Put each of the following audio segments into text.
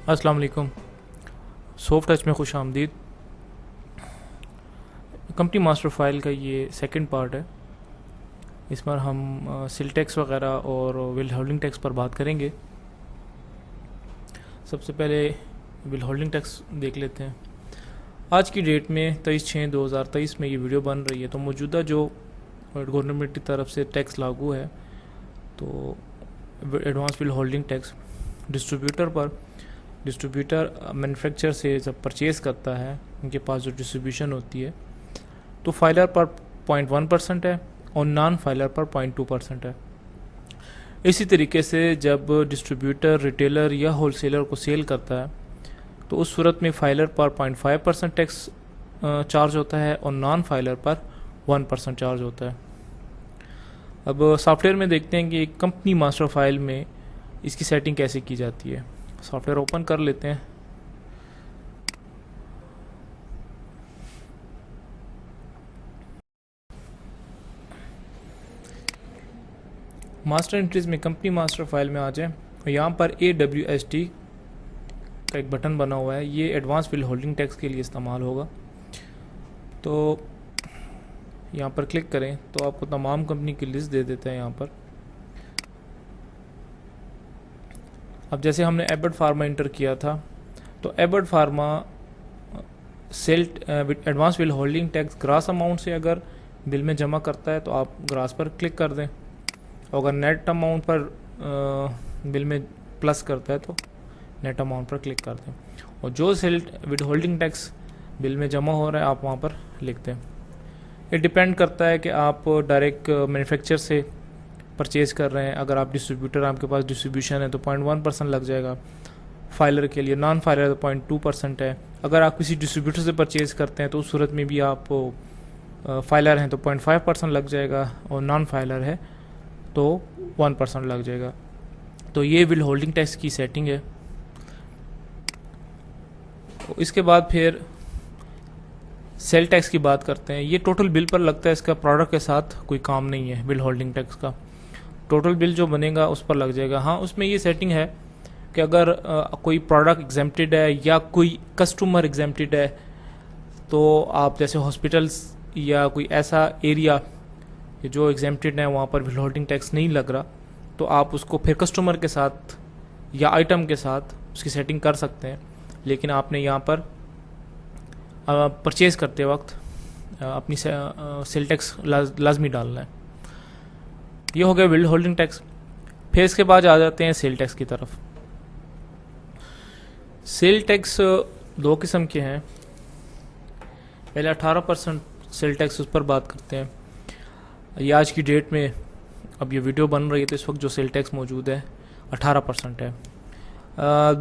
अस्सलाम वालेकुम। Soft touch में खुश आमदीद। कंपनी मास्टर फाइल का ये सेकंड पार्ट है। इस पर हम सेल टैक्स वगैरह और विल होल्डिंग टैक्स पर बात करेंगे। सबसे पहले विल होल्डिंग टैक्स देख लेते हैं। आज की डेट में 23/6/2023 में ये वीडियो बन रही है, तो मौजूदा जो गवर्नमेंट की तरफ से टैक्स लागू है, तो advance withholding tax distributor manufacture से जब परचेज़ करता है, उनके पास जो डिस्ट्रीब्यूशन होती है, तो फाइलर पर 0.1% है और नॉन फाइलर पर 0.2% है। इसी तरीके से जब डिस्ट्रीब्यूटर रिटेलर या होलसेलर को सेल करता है, तो उस सूरत में फाइलर पर 0.5% टैक्स चार्ज होता है और नॉन फाइलर पर 1% चार्ज होता है। अब सॉफ्टवेयर में देखते हैं कि कंपनी मास्टर फाइल में इसकी सेटिंग कैसे की जाती है। सॉफ्टवेयर ओपन कर लेते हैं। मास्टर एंट्रीज में कंपनी मास्टर फाइल में आ जाएं और यहाँ पर AWST का एक बटन बना हुआ है। ये एडवांस विल होल्डिंग टैक्स के लिए इस्तेमाल होगा। तो यहाँ पर क्लिक करें तो आपको तमाम कंपनी की लिस्ट दे देते हैं यहाँ पर। अब जैसे हमने एबर्ट फार्मा इंटर किया था, तो Abbott pharma sale advance withholding tax gross amount से अगर बिल में जमा करता है तो आप ग्रास पर क्लिक कर दें, और अगर नेट अमाउंट पर बिल में प्लस करता है तो नेट अमाउंट पर क्लिक कर दें, और जो sale withholding tax bill में जमा हो रहा है आप वहाँ पर लिख दें। ये डिपेंड करता है कि आप डायरेक्ट मैन्युफैक्चर से परचेज़ कर रहे हैं। अगर आप डिस्ट्रीब्यूटर, आपके पास डिस्ट्रीब्यूशन है, तो 0.1% लग जाएगा फाइलर के लिए। नॉन फाइलर तो 0.2% है। अगर आप किसी डिस्ट्रीब्यूटर से परचेज़ करते हैं तो उस सूरत में भी आप फाइलर हैं तो 0.5% लग जाएगा, और नॉन फाइलर है तो 1% लग जाएगा। तो ये विल होल्डिंग टैक्स की सेटिंग है। इसके बाद फिर सेल टैक्स की बात करते हैं। ये टोटल बिल पर लगता है, इसका प्रोडक्ट के साथ कोई काम नहीं है बिल होल्डिंग टैक्स का। टोटल बिल जो बनेगा उस पर लग जाएगा। हाँ, उसमें ये सेटिंग है कि अगर कोई प्रोडक्ट एग्जेम्प्टेड है या कोई कस्टमर एग्जेम्प्टेड है, तो आप जैसे हॉस्पिटल्स या कोई ऐसा एरिया जो एग्जेम्प्टेड है वहाँ पर विल होल्डिंग टैक्स नहीं लग रहा, तो आप उसको फिर कस्टमर के साथ या आइटम के साथ उसकी सेटिंग कर सकते हैं। लेकिन आपने यहाँ पर परचेज़ करते वक्त अपनी सेल टैक्स लाजमी डालना है। ये हो गया विल होल्डिंग टैक्स। फिर इसके बाद आ जाते हैं सेल टैक्स की तरफ। सेल टैक्स दो किस्म के हैं। पहले 18% सेल टैक्स, उस पर बात करते हैं। ये आज की डेट में, अब ये वीडियो बन रही है तो इस वक्त जो सेल टैक्स मौजूद है 18% है।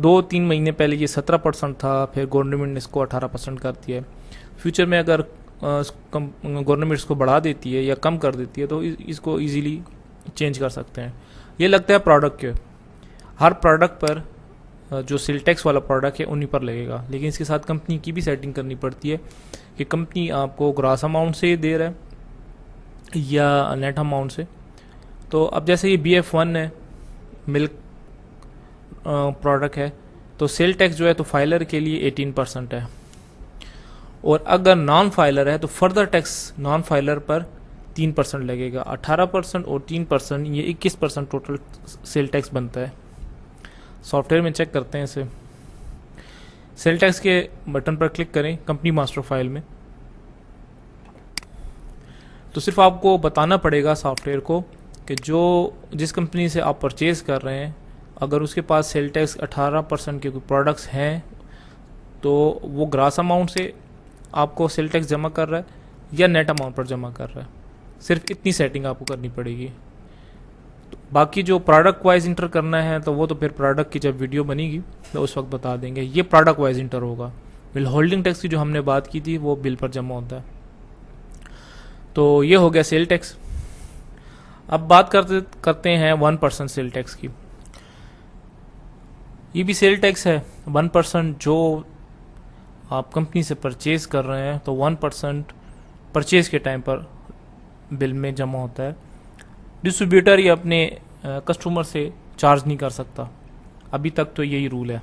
2-3 महीने पहले ये 17% था, फिर गवर्नमेंट ने इसको 18% कर दिया है। फ्यूचर में अगर गवर्नमेंट इसको बढ़ा देती है या कम कर देती है तो इसको इजीली चेंज कर सकते हैं। ये लगता है प्रोडक्ट के, हर प्रोडक्ट पर जो सेल टैक्स वाला प्रोडक्ट है उन्हीं पर लगेगा। लेकिन इसके साथ कंपनी की भी सेटिंग करनी पड़ती है कि कंपनी आपको ग्रॉस अमाउंट से दे रहा है या नेट अमाउंट से। तो अब जैसे ये BF1 है, मिल्क प्रोडक्ट है, तो सेल टैक्स जो है तो फाइलर के लिए 18% है, और अगर नॉन फाइलर है तो फर्दर टैक्स नॉन फाइलर पर 3% लगेगा। 18% और 3%, ये 21% टोटल सेल टैक्स बनता है। सॉफ्टवेयर में चेक करते हैं इसे। सेल टैक्स के बटन पर क्लिक करें कंपनी मास्टर फाइल में, तो सिर्फ आपको बताना पड़ेगा सॉफ्टवेयर को कि जिस कंपनी से आप परचेज़ कर रहे हैं, अगर उसके पास सेल टैक्स 18% के कोई प्रोडक्ट्स हैं तो वो ग्रास अमाउंट से आपको सेल टैक्स जमा कर रहा है या नेट अमाउंट पर जमा कर रहा है। सिर्फ इतनी सेटिंग आपको करनी पड़ेगी। तो बाकी जो प्रोडक्ट वाइज इंटर करना है तो वो तो फिर प्रोडक्ट की जब वीडियो बनेगी तो उस वक्त बता देंगे। ये प्रोडक्ट वाइज इंटर होगा। बिल होल्डिंग टैक्स की जो हमने बात की थी वो बिल पर जमा होता है। तो ये हो गया सेल टैक्स। अब बात करते हैं 1% सेल टैक्स की। ये भी सेल टैक्स है 1%, जो आप कंपनी से परचेज कर रहे हैं तो 1% परचेज के टाइम पर बिल में जमा होता है। डिस्ट्रीब्यूटर ये अपने कस्टमर से चार्ज नहीं कर सकता, अभी तक तो यही रूल है।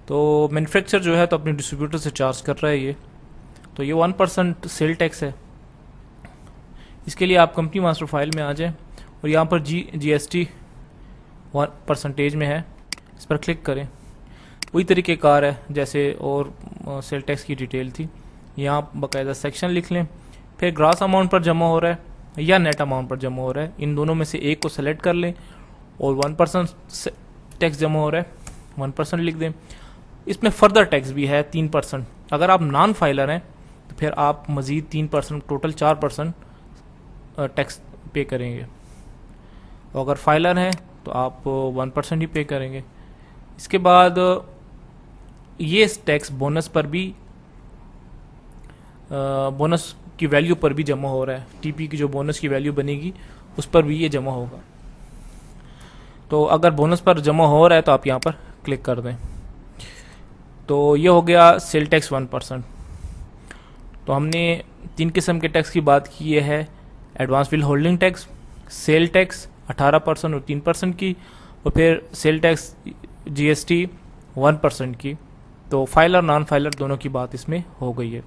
तो मैन्युफैक्चर जो है तो अपने डिस्ट्रीब्यूटर से चार्ज कर रहा है ये, तो ये 1% सेल टैक्स है। इसके लिए आप कंपनी मास्टर फाइल में आ जाएं और यहाँ पर GST 1% में है, इस पर क्लिक करें। वही तरीके कार है जैसे और सेल टैक्स की डिटेल थी, यहाँ बाकायदा सेक्शन लिख लें। फिर ग्रास अमाउंट पर जमा हो रहा है या नेट अमाउंट पर जमा हो रहा है, इन दोनों में से एक को सेलेक्ट कर लें और 1% टैक्स जमा हो रहा है 1% लिख दें। इसमें फर्दर टैक्स भी है 3%। अगर आप नॉन फाइलर हैं तो फिर आप मज़ीद 3%, टोटल 4% टैक्स पे करेंगे, और अगर फाइलर हैं तो आप 1% ही पे करेंगे। इसके बाद ये टैक्स बोनस पर भी, बोनस की वैल्यू पर भी जमा हो रहा है। टीपी की जो बोनस की वैल्यू बनेगी उस पर भी ये जमा होगा। तो अगर बोनस पर जमा हो रहा है तो आप यहाँ पर क्लिक कर दें। तो ये हो गया सेल टैक्स 1%। तो हमने 3 किस्म के टैक्स की बात की, ये है advance withholding tax, sale tax 18% और 3% की, और फिर सेल टैक्स GST 1% की। तो फाइलर नॉन फाइलर दोनों की बात इसमें हो गई है।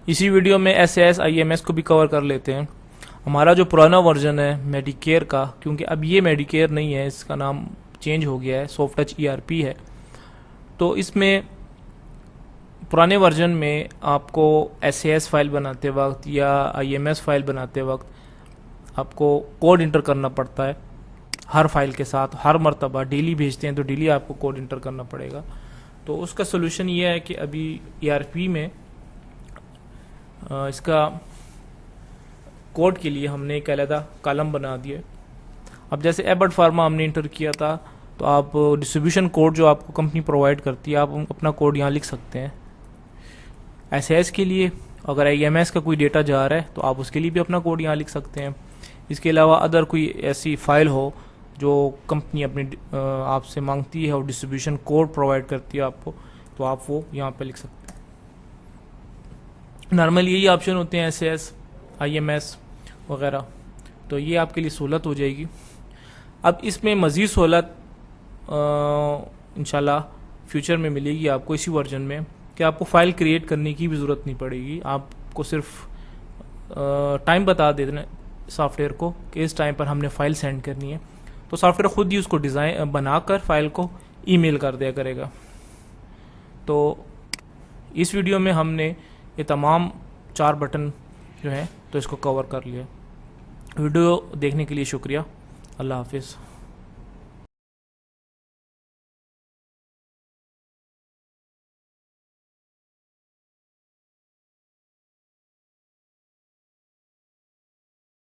इसी वीडियो में SAS IMS को भी कवर कर लेते हैं। हमारा जो पुराना वर्जन है मेडिकेयर का, क्योंकि अब ये मेडिकेयर नहीं है, इसका नाम चेंज हो गया है, सॉफ्ट टच ERP है। तो इसमें पुराने वर्जन में आपको SAS फाइल बनाते वक्त या IMS फाइल बनाते वक्त आपको कोड इंटर करना पड़ता है हर फाइल के साथ, हर मरतबा डेली भेजते हैं तो डेली आपको कोड इंटर करना पड़ेगा। तो उसका सोल्यूशन ये है कि अभी ERP में इसका कोड के लिए हमने एक अलग कॉलम बना दिया। अब जैसे एबर्ट फार्मा हमने इंटर किया था, तो आप डिस्ट्रीब्यूशन कोड जो आपको कंपनी प्रोवाइड करती है, आप अपना कोड यहाँ लिख सकते हैं। SAS के लिए अगर IMS का कोई डेटा जा रहा है तो आप उसके लिए भी अपना कोड यहाँ लिख सकते हैं। इसके अलावा अदर कोई ऐसी फाइल हो जो कंपनी अपनी आपसे मांगती है और डिस्ट्रीब्यूशन कोड प्रोवाइड करती है आपको, तो आप वो यहाँ पे लिख सकते हैं। नॉर्मली यही ऑप्शन होते हैं SAS IMS वगैरह, तो ये आपके लिए सहूलत हो जाएगी। अब इसमें मज़ीद सहूलत इंशाल्लाह फ्यूचर में मिलेगी आपको इसी वर्जन में, कि आपको फ़ाइल क्रिएट करने की भी ज़रूरत नहीं पड़ेगी। आपको सिर्फ टाइम बता देना सॉफ्टवेयर को कि इस टाइम पर हमने फ़ाइल सेंड करनी है, तो सॉफ्टवेयर ख़ुद ही उसको डिज़ाइन बनाकर फ़ाइल को ईमेल कर दिया करेगा। तो इस वीडियो में हमने ये तमाम 4 बटन जो हैं तो इसको कवर कर लिया। वीडियो देखने के लिए शुक्रिया। अल्लाह हाफिज़।